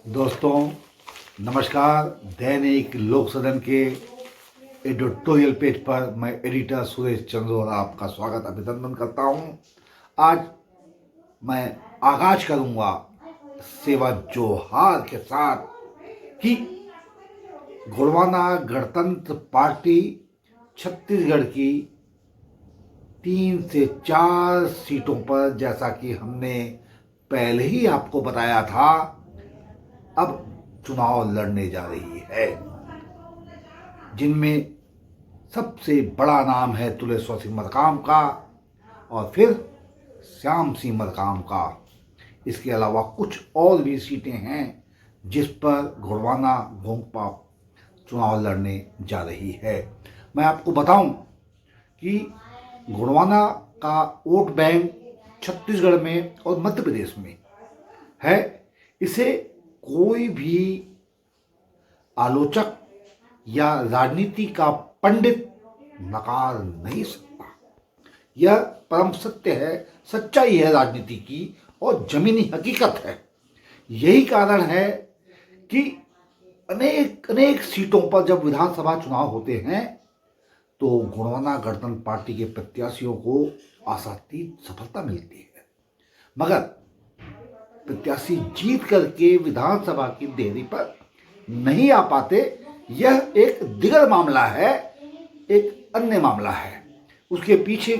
दोस्तों नमस्कार। दैनिक लोक सदन के एडिटोरियल पेज पर मैं एडिटर सुरेश चंद्रोला आपका स्वागत अभिनंदन करता हूं। आज मैं आगाज करूंगा सेवा जोहार के साथ कि गोंडवाना गणतंत्र पार्टी छत्तीसगढ़ की 3 से 4 सीटों पर, जैसा कि हमने पहले ही आपको बताया था, अब चुनाव लड़ने जा रही है, जिनमें सबसे बड़ा नाम है तुलेश्वर सिंह मरकाम का और फिर श्याम सिंह मरकाम का। इसके अलावा कुछ और भी सीटें हैं जिस पर गोंडवाना गोंगपा चुनाव लड़ने जा रही है। मैं आपको बताऊं कि गोंडवाना का वोट बैंक छत्तीसगढ़ में और मध्य प्रदेश में है। इसे कोई भी आलोचक या राजनीति का पंडित नकार नहीं सकता। यह परम सत्य है, सच्चाई है राजनीति की और जमीनी हकीकत है। यही कारण है कि अनेक अनेक सीटों पर जब विधानसभा चुनाव होते हैं तो गोंडवाना गणतंत्र पार्टी के प्रत्याशियों को आशातीत सफलता मिलती है, मगर प्रत्याशी जीत करके विधानसभा की देहरी पर नहीं आ पाते। यह एक दिगर मामला है, एक अन्य मामला है। उसके पीछे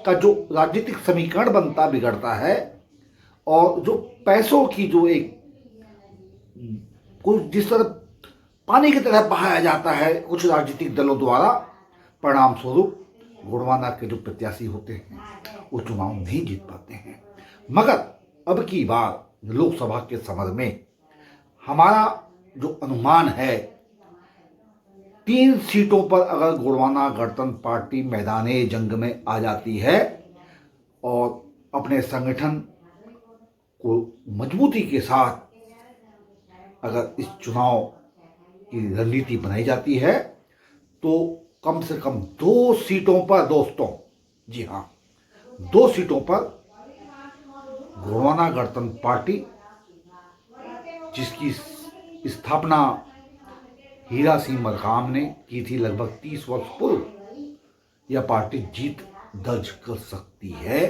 का जो राजनीतिक समीकरण बनता बिगड़ता है और जो पैसों की जो एक कुछ जिस तरह पानी की तरह बहाया जाता है कुछ राजनीतिक दलों द्वारा, परिणाम स्वरूप गोंडवाना के जो प्रत्याशी होते हैं वो चुनाव नहीं जीत पाते हैं। मगर अब की बार लोकसभा के समर में हमारा जो अनुमान है, 3 सीटों पर अगर गोंडवाना गणतंत्र पार्टी मैदाने जंग में आ जाती है और अपने संगठन को मजबूती के साथ अगर इस चुनाव की रणनीति बनाई जाती है तो कम से कम 2 सीटों पर, दोस्तों, जी हाँ, 2 सीटों पर गोंडवाना गणतंत्र पार्टी, जिसकी स्थापना हीरा सिंह मरकाम ने की थी लगभग 30 वर्ष पूर्व, यह पार्टी जीत दर्ज कर सकती है।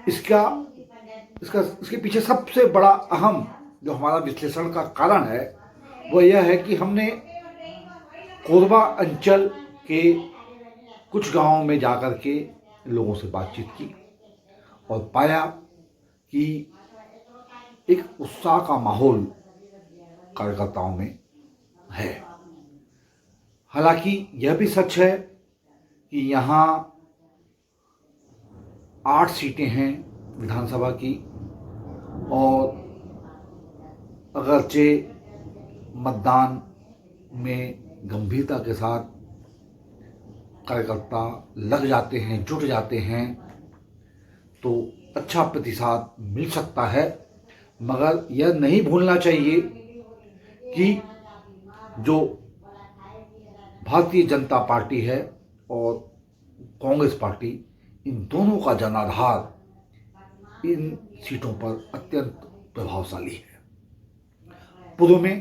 इसके पीछे सबसे बड़ा अहम जो हमारा विश्लेषण का कारण है वह यह है कि हमने कोरबा अंचल के कुछ गांवों में जाकर के लोगों से बातचीत की और पाया कि एक उत्साह का माहौल कार्यकर्ताओं में है। हालांकि यह भी सच है कि यहाँ 8 सीटें हैं विधानसभा की और अगरचे मतदान में गंभीरता के साथ कार्यकर्ता लग जाते हैं, जुट जाते हैं तो अच्छा प्रतिसाद मिल सकता है। मगर यह नहीं भूलना चाहिए कि जो भारतीय जनता पार्टी है और कांग्रेस पार्टी, इन दोनों का जनाधार इन सीटों पर अत्यंत प्रभावशाली है। पूर्व में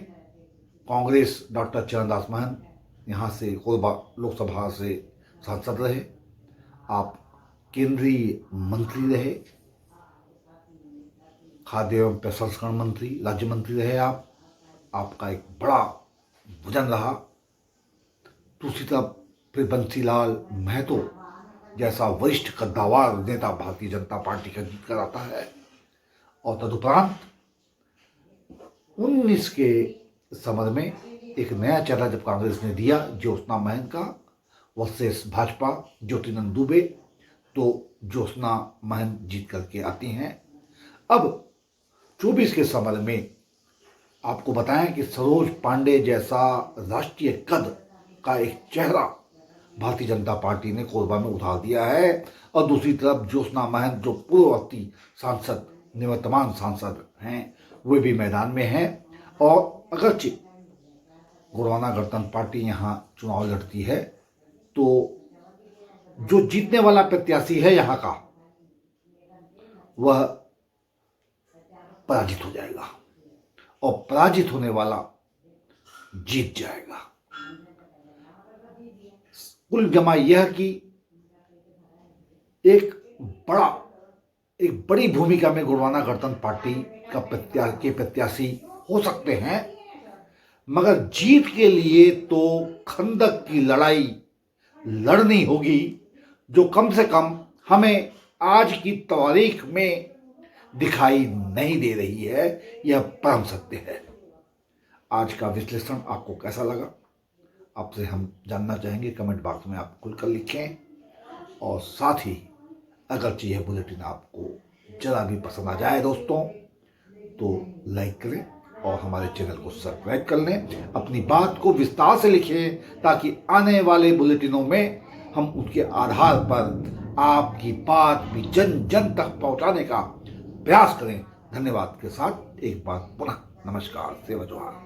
कांग्रेस डॉक्टर चरणदास महंत यहाँ से कोरबा लोकसभा से सांसद रहे, आप केंद्रीय मंत्री रहे, खाद्य एवं प्रसंस्करण मंत्री, राज्य मंत्री रहे, आपका एक बड़ा वजन रहा। दूसरी तरफ फिर बंसीलाल महतो जैसा वरिष्ठ कद्दावर नेता भारतीय जनता पार्टी का जीत कर आता है और तदुपरांत 19 के समर में एक नया चेहरा जब कांग्रेस ने दिया ज्योत्सना महंत का वर्सेस भाजपा ज्योतिनंद दुबे, तो ज्योत्सना महंत जीत करके आती हैं। अब 24 के समर में आपको बताएं कि सरोज पांडे जैसा राष्ट्रीय कद का एक चेहरा भारतीय जनता पार्टी ने कोरबा में उतार दिया है और दूसरी तरफ ज्योत्सना महंत जो पूर्ववर्ती सांसद, निवर्तमान सांसद हैं, वे भी मैदान में हैं। और अगरचे गोंडवाना गणतंत्र पार्टी यहाँ चुनाव लड़ती है तो जो जीतने वाला प्रत्याशी है यहाँ का, वह पराजित हो जाएगा। और पराजित होने वाला जीत जाएगा। कुल जमा यह कि एक बड़ी भूमिका में गोंडवाना गणतंत्र पार्टी के प्रत्याशी हो सकते हैं, मगर जीत के लिए तो खंदक की लड़ाई लड़नी होगी, जो कम से कम हमें आज की तारीख में दिखाई नहीं दे रही है। यह परम सत्य है। आज का विश्लेषण आपको कैसा लगा, आपसे हम जानना चाहेंगे। कमेंट बॉक्स में आप खुलकर लिखें, और साथ ही अगर यह बुलेटिन आपको जरा भी पसंद आ जाए दोस्तों, तो लाइक करें और हमारे चैनल को सब्सक्राइब कर लें। अपनी बात को विस्तार से लिखें, ताकि आने वाले बुलेटिनों में हम उसके आधार पर आपकी बात भी जन जन तक पहुंचाने का प्रयास करें। धन्यवाद के साथ एक बार पुनः नमस्कार, सेवा जोहार।